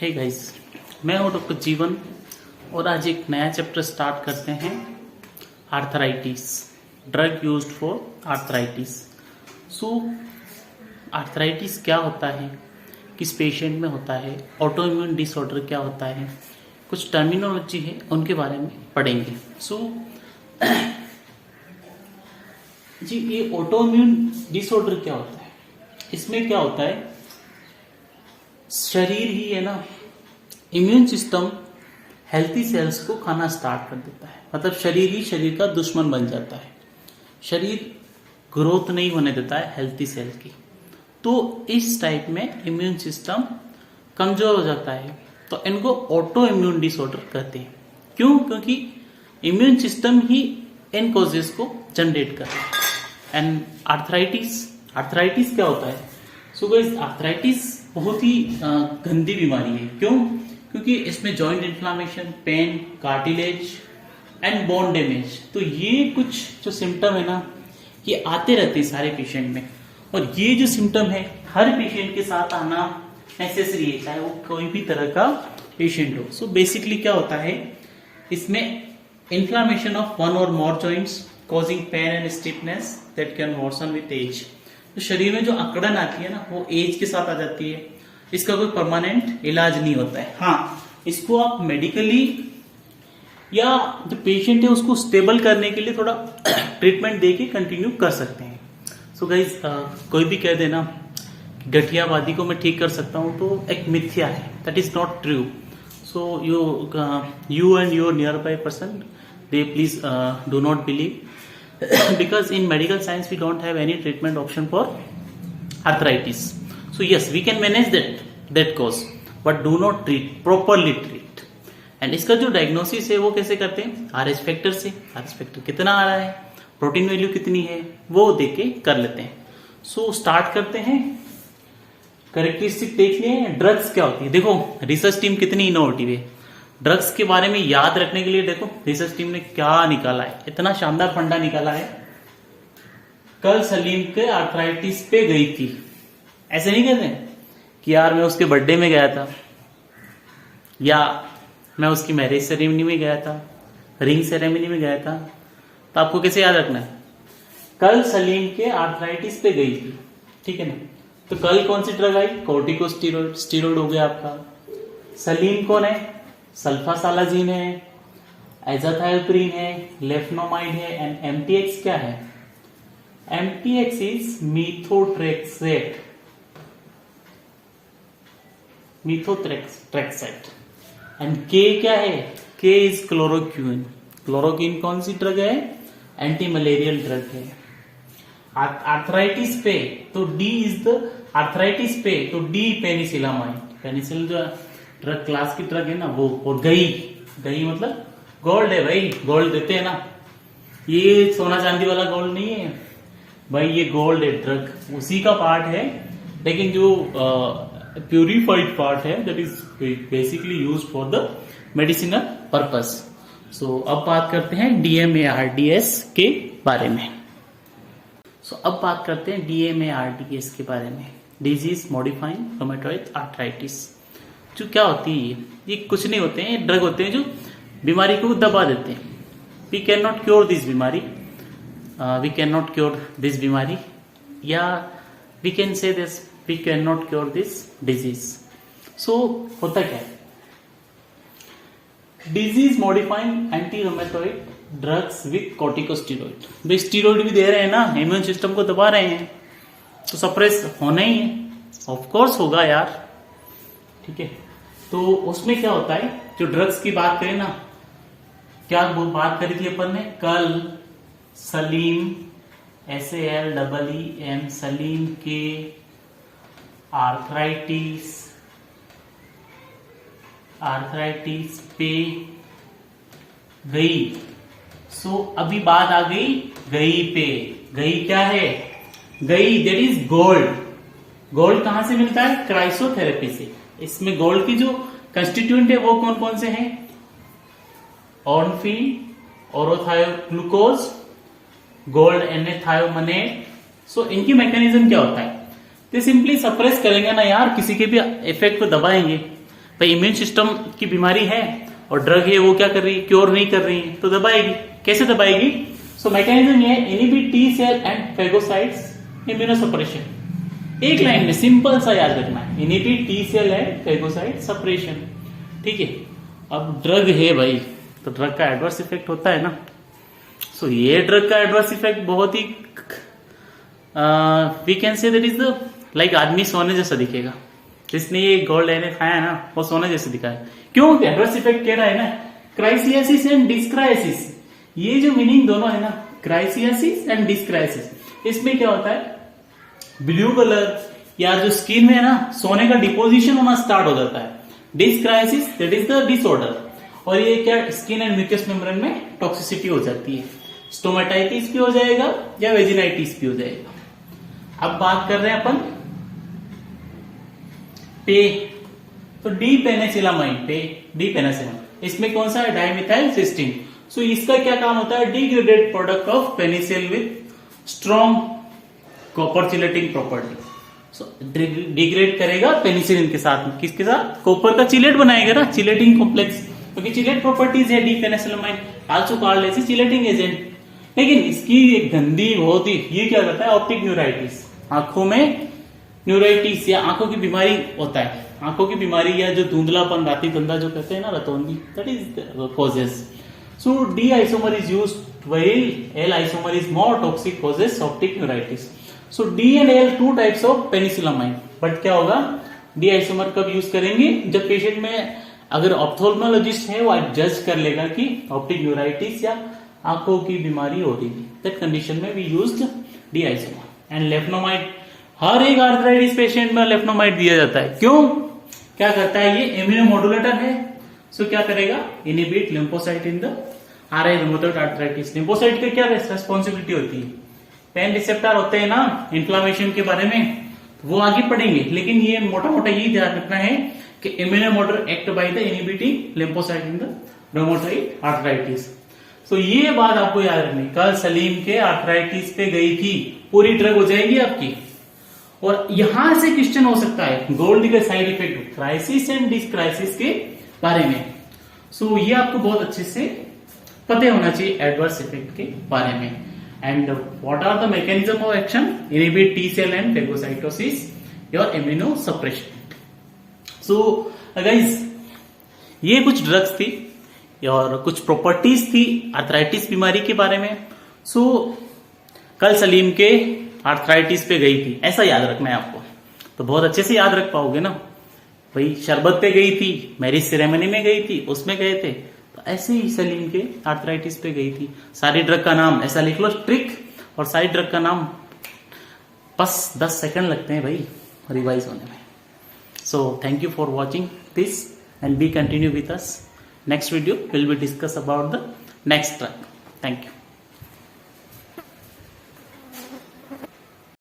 Hey guys, मैं हूं doctor जीवन और आज एक नया चैप्टर स्टार्ट करते हैं arthritis, drug used for arthritis. So arthritis क्या होता है, किस पेशेंट में होता है, ऑटोइम्यून डिसऑर्डर क्या होता है, कुछ टर्मिनोलॉजी है उनके बारे में पढ़ेंगे। जी ये ऑटोइम्यून डिसऑर्डर क्या होता है, इसमें क्या होता है, शरीर ही है ना, इम्यून सिस्टम हेल्थी सेल्स को खाना स्टार्ट कर देता है। मतलब शरीर ही शरीर का दुश्मन बन जाता है, शरीर ग्रोथ नहीं होने देता है हेल्थी सेल की। तो इस टाइप में इम्यून सिस्टम कमजोर हो जाता है, तो इनको ऑटो इम्यून डिसऑर्डर कहते हैं। क्यों? क्योंकि इम्यून सिस्टम ही इन कॉजेस को जनरेट करता है। एंड आर्थराइटिस क्या होता है? सो गाइस, आर्थराइटिस बहुत ही गंदी बीमारी है। क्यों? क्योंकि इसमें joint inflammation, pain, cartilage and bone damage, तो ये कुछ जो सिम्टम है ना, ये आते रहते हैं सारे पेशेंट में। और ये जो सिम्टम है हर पेशेंट के साथ आना नेसेसरी है, चाहे वो कोई भी तरह का पेशेंट हो। सो बेसिकली क्या होता है, इसमें inflammation of one or more joints causing pain and stiffness that can worsen with age. तो शरीर में जो अकड़न आती है ना, वो एज के साथ आ जाती है। इसका कोई परमानेंट इलाज नहीं होता है। हाँ, इसको आप मेडिकली या जो पेशेंट है उसको स्टेबल करने के लिए थोड़ा ट्रीटमेंट देके कंटिन्यू कर सकते हैं। सो गाइस, कोई भी कह देना गठियावादी को मैं ठीक कर सकता हूं, तो एक मिथ्या है, that is not true. So you and your near by person, they please do not believe because in medical science we don't have any treatment option for arthritis. So yes, we can manage that cause, but do not properly treat. And इसका जो diagnosis है वो कैसे करते हैं? RH factor से। RH factor कितना आ रहा है, प्रोटीन वैल्यू कितनी है, वो देख के कर लेते हैं। सो स्टार्ट करते हैं। कैरेक्टरिस्टिक देख लिए, ड्रग्स क्या होती है। देखो रिसर्च टीम कितनी इनोवेटिव है, ड्रग्स के बारे में याद रखने के लिए देखो रिसर्च टीम ने क्या निकाला है, इतना शानदार फंडा निकाला है। कल सलीम के आर्थराइटिस पे गई थी, ऐसे नहीं कहते कि यार मैं उसके बर्थडे में गया था, या मैं उसकी मैरिज सेरेमनी में गया था, रिंग सेरेमनी में गया था। तो आपको कैसे याद रखना है, कल सलीम के आर्थराइटिस पे गई थी, ठीक है ना। तो कल कौन सी ड्रग आई? कॉर्टिकोस्टेरॉइड, स्टेरॉइड हो गया आपका। सलीम कौन है? सल्फासालाजीन है, एजाथायोप्रिन है, लेफ्नोमाइड है। एंड एमटीएक्स क्या है? एमटीएक्स इज मीथोट्रेक्सेट, एंड के क्या है? के इज क्लोरोक्विन। क्लोरोक्विन कौन सी ड्रग है? एंटी मलेरियल ड्रग है। आर्थराइटिस पे तो डी इज द आर्थराइटिस पे तो डी पेनिसिलामाइन। पेनिसिलिन जो ड्रग क्लास की ड्रग है ना वो। और गई मतलब गोल्ड है भाई, गोल्ड देते हैं ना, ये सोना चांदी वाला गोल्ड नहीं है भाई, ये गोल्ड है ड्रग, उसी का पार्ट है। लेकिन जो प्यूरिफाइड पार्ट है that is basically used for the medicinal purpose. So अब बात करते हैं DMARDS के बारे में। अब बात करते हैं DMARDS के बारे में, डिजीज मॉडिफाइंग रूमेटॉइड आर्थराइटिस। जो क्या होती है, ये कुछ नहीं होते हैं, ड्रग होते हैं जो बीमारी को दबा देते हैं। We can not cure this बीमारी, या we can say this we can not cure this disease. So होता क्या है, disease modifying anti rheumatoid drugs with corticosteroid. भाई स्टेरॉइड भी दे रहे हैं ना, इम्यून सिस्टम को दबा रहे हैं, तो सप्रेस होना ही है, ऑफ कोर्स होगा यार, ठीक है। तो उसमें क्या होता है, जो ड्रग्स की बात करें ना, क्या वो बात करी थी अपन ने कल, सलीम SALEEM, सलीम के आर्थराइटिस पे गई। सो अभी बात आ गई गई पे। गई क्या है? गई दैट इज गोल्ड। गोल्ड कहां से मिलता है? क्राइसोथेरेपी से। इसमें गोल्ड की जो कंस्टिट्यूएंट है वो कौन कौन से हैं? ऑर्नफिन, ओरोथायोग्लूकोज, गोल्ड एनेथायोमनेट। सो इनकी मैकेनिज्म क्या होता है? तो सिंपली सप्रेस करेंगे ना यार, किसी के भी इफेक्ट को दबाएंगे भाई इम्यून सिस्टम की बीमारी है और ड्रग है वो क्या कर रही है, क्योर नहीं कर रही है, तो दबाएगी। कैसे दबाएगी? सो मैकेनिज्म ये inhibit T cell and phagocytes immunosuppression. एक लाइन में सिंपल सा याद रखना है, inhibit T cell and phagocyte suppression. ठीक है, अब ड्रग है भाई, तो ड्रग का एडवर्स इफेक्ट होता है ना। सो ये ड्रग का एडवर्स इफेक्ट बहुत ही we can say that is the like आदमी सोने जैसा दिखेगा। जिसने ये गोल्ड लेने खाया है ना, वो सोने जैसे दिखा है। क्यों? एडवर्स इफेक्ट कह रहा है ना, क्राइसियासिस एंड डिस्क्राइसिस। ये जो मीनिंग दोनों है ना, क्राइसियासिस एंड डिस्क्राइसिस, इसमें क्या होता है, ब्लू कलर या जो स्किन में है ना, सोने का डिपोजिशन होना स्टार्ट हो जाता है। डिस्क्राइसिस दैट इज द डिसऑर्डर। और ये क्या, स्किन एंड म्यूकस मेम्ब्रेन में टॉक्सिसिटी हो जाती है। स्टोमेटाइटिस भी हो जाएगा या वेजिनाइटिस भी हो जाएगा। अब बात कर रहे हैं अपन पे, तो डी पेनिसिलामाइन, पे डी पेनिसिलामाइन, इसमें कौन सा है, डाइमिथाइल सिस्टीन। सो इसका क्या काम होता है, degraded product of penicillin with strong copper chelating property. So degrade करेगा पेनिसिलिन के साथ, किसके साथ, कॉपर का चिलेट बनाएगा ना, चिलेटिंग कॉम्प्लेक्स, क्योंकि चिलेट प्रॉपर्टीज है D penicillamine, also called as chelating agent. लेकिन इसकी एक गंदी बहुत ही, ये क्या करता है, ऑप्टिक न्यूराइटिस, आंखों में न्यूराइटिस या आंखों की बीमारी होता है। आंखों की बीमारी या जो धुंधलापन, राती धंधा जो कहते हैं ना, रतौंधी, that is causes. So D isomer is used while L isomer is more toxic, causes optic neuritis. So D and L two types of penicillamine. But क्या होगा, डी आइसोमर कब यूज करेंगे, जब पेशेंट में अगर ऑप्थोल्मोलॉजिस्ट है वो जज कर लेगा कि ऑप्टिक न्यूराइटिस या आंखों की बीमारी हो रही है, दैट कंडीशन में we used D isomer. And leflunomide, हर एक आर्थराइटिस पेशेंट में लेफ्नोमाइड दिया जाता है। क्यों? क्या करता है ये, इम्यूनोमोडुलेटर है। सो क्या करेगा, inhibit lymphocyte in the RI rheumatoid arthritis. Lymphocyte की क्या रेस्पॉन्सिबिलिटी होती है, पेन रिसेप्टर होते हैं ना, इन्फ्लामेशन के बारे में वो आगे पढ़ेंगे, लेकिन ये मोटा मोटा यही ध्यान रखना है कि immunomodulator act by the inhibiting lymphocyte in the rheumatoid arthritis. तो ये बात आपको याद रखनी, कल सलीम के आर्थराइटिस पे गई थी, पूरी ड्रग हो जाएगी आपकी। और यहां से क्वेश्चन हो सकता है गोल्ड के साइड इफेक्ट, क्राइसिस एंड डिस्क्राइसिस के बारे में। सो ये आपको बहुत अच्छे से पता होना चाहिए एडवर्स इफेक्ट के बारे में। And what are the mechanism of action, inhibit T cell and phagocytosis your immunosuppression. So guys, ये कुछ ड्रग्स थी और कुछ प्रॉपर्टीज थी आर्थराइटिस बीमारी के बारे में। सो कल सलीम के आर्थराइटिस पे गई थी, ऐसा याद रखना है आपको, तो बहुत अच्छे से याद रख पाओगे ना। भाई शरबत पे गई थी, मैरिज सेरेमनी में गई थी, उसमें गए थे, तो ऐसे ही सलीम के आर्थराइटिस पे गई थी। सारी ड्रग का नाम ऐसा लिख लो, ट्रिक, और सारी ड्रग का नाम, बस 10 सेकंड लगते हैं भाई रिवाइज होने में। So thank you for watching this and B continue with us. Next video will be discuss about the next drug. Thank you.